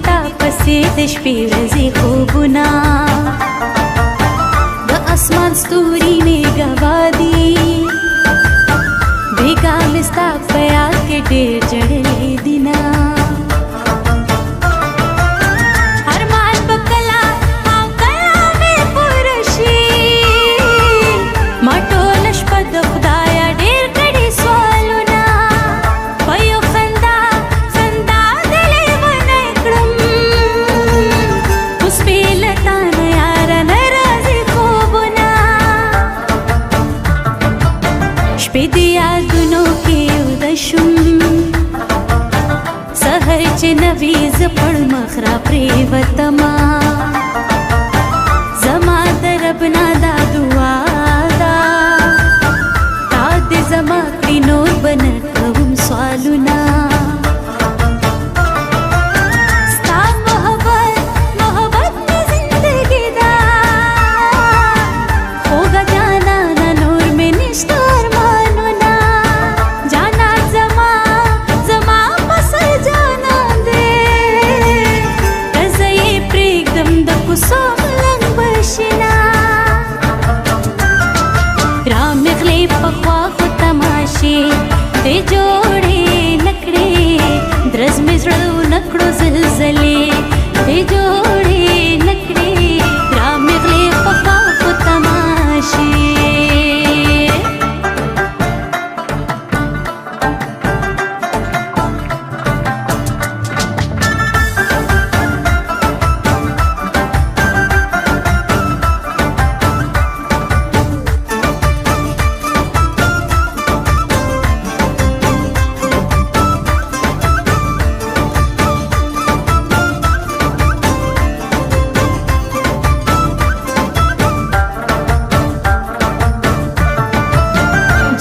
تا پسې د شپې ورځې خوبونه د اسمان ستوري مې ګوا دي بېګا مې ستا په یاد کې ډېر جړلې دینه ارمان به کله او کله مې پوره شي ما ټوله شپه د خدایه ډېر کړي سوالونه په یو خندا خندا د لیونی کړم اوس بې له تا نه یاره نه راځي خوبونه شپې د یادونو کې وده شوم سحر چې نوي زه پړ مخ را پرېوتمه زما د رب نه دا دعا ده تا دې زما کړي نور به نه کوم سوالونه ستا محبت محبت مې زندګي ده خوږه جانانه نور مې نشته ارمانونه جانان زما زما په سر جانان دی که زه یې پرېږدم د کوڅو ملنګ به شینه رامغلې پخوا خو تماشې دې جوړې نکړې درز مې زړه نکړو زلزلې دې جوړې نکړې رامغلې پخوا خو تماشې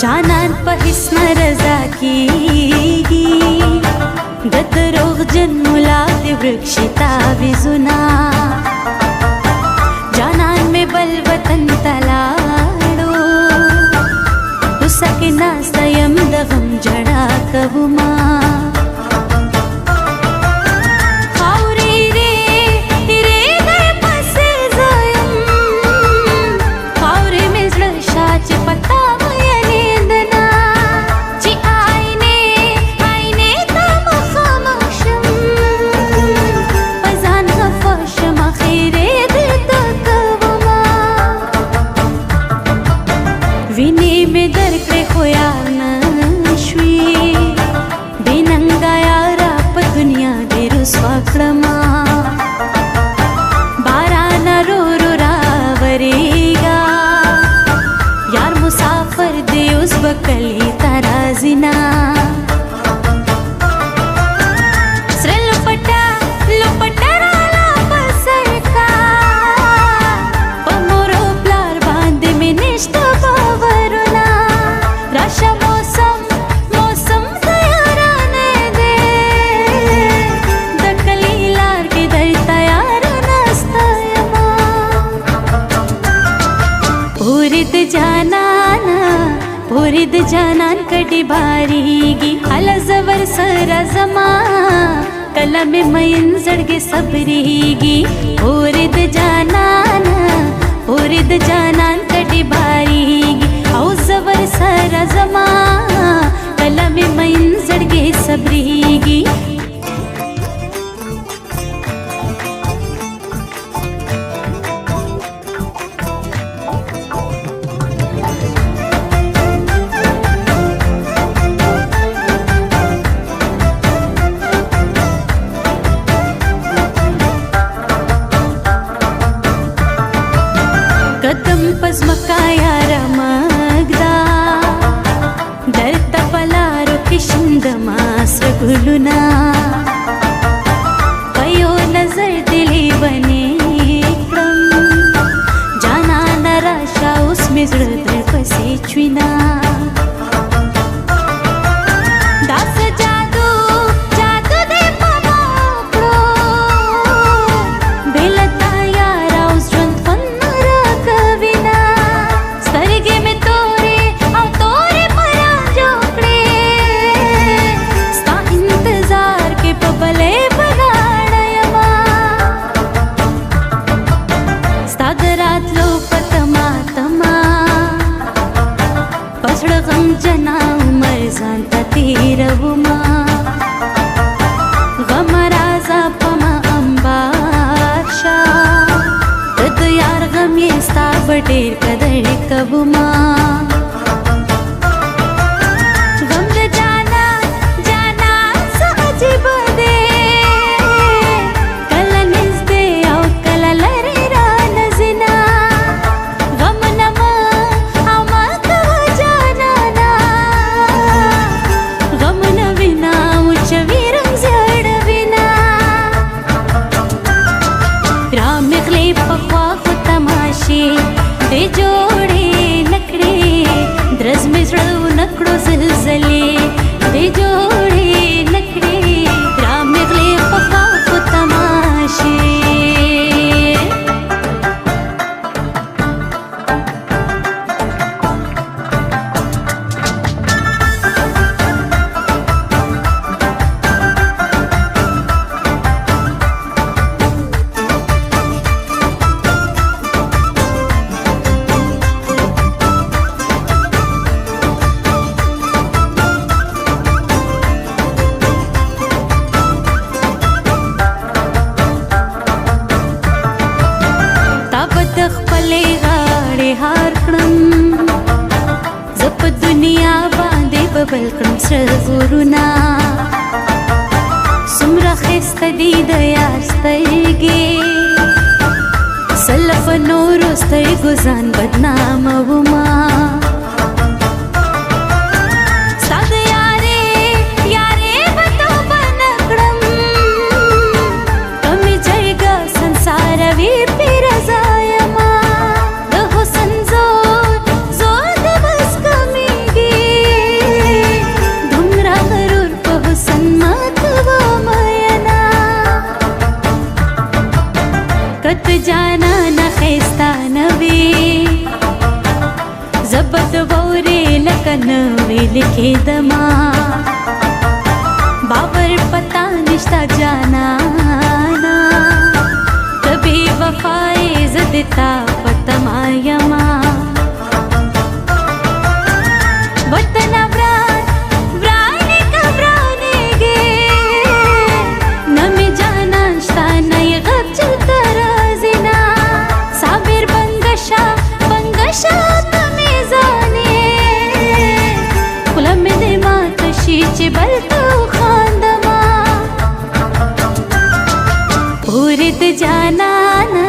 جانان په هیڅ نه رضا کېږي د دروغجن ملا دې ورک شي تعویضونه جانان مې بل وطن ته لاړو کوڅه کې ناسته یم د غم ژړا کومه خاورې رېږدی پسې زه یم خاورې مې زړه شا چې په تا وینې مې درکړې خو یار نه شوې بې ننګه یاره په دنیا دې رسوا کړمه بارانه رو رو راورېږه یار مسافر دې اوس به کلي ته راځي نه سره لپټه لپټه راله په سر کا په مور او پلار باندې مې نشته پورې د جانان کډې بارېږي هله زور سره زما کله مې مین زړګې صبرېږي پورې د جانان کډې بارېږي او زور سره زما کله مې مین زړګې صبرېږي قدم پزمکا یاره مګدا درته په لارو کې شیندمه سره ګلونه په یو نظر دې لیونی کړم جانانه راشه اوس مې زړه درپسې چوینه داسې جادو جادو دې په ما کړو بې له تا یاره اوس ژوند خوند نه راکوینه سترګې مې تورې او تورې په رانجو کړې ستا انتظار ډېر قدر کوما غم د جانا جانا څه عجیب دی کله نږدې او کله لرې را نزنا غم نه مه او مه کوه جانانا غم نه وینا وچوي رمز اړوینا رامغلې پخوا خو تماشې د جوړې نکړې درز مې زړه نکړو زلزلې د جوړې نکړې رامغلې پخوا خو تماشې خپلې غاړې هار کړم زه په دنیا باندې به بل کړم سره غرونه څومره ښایسته دي د یار سترګې سلف نورو سترګو ځان بدنامومه ستا د یارې یارې به توبه نه کړم که مې جرګه سنساروي پیرزه کت جانا نه ښایسته نه وي زه به د واورې لکه نوې لیکېدمه باور پتا نشته جانانا ته بې وفایې زه د تا په تمه یمه وطنه وران ورانې که ورانېږې نه مې جانان شته نه یې غږ چلته چې بلته وخاندمه پورې د جانانا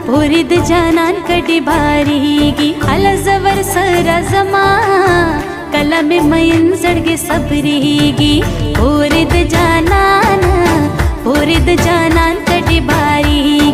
پورې د جانان کډې بارېږي هله زه ورسره ځمه کله مې مین زړګې صبرېږي پورې د جانانا پورې د جانان کډې بارېږي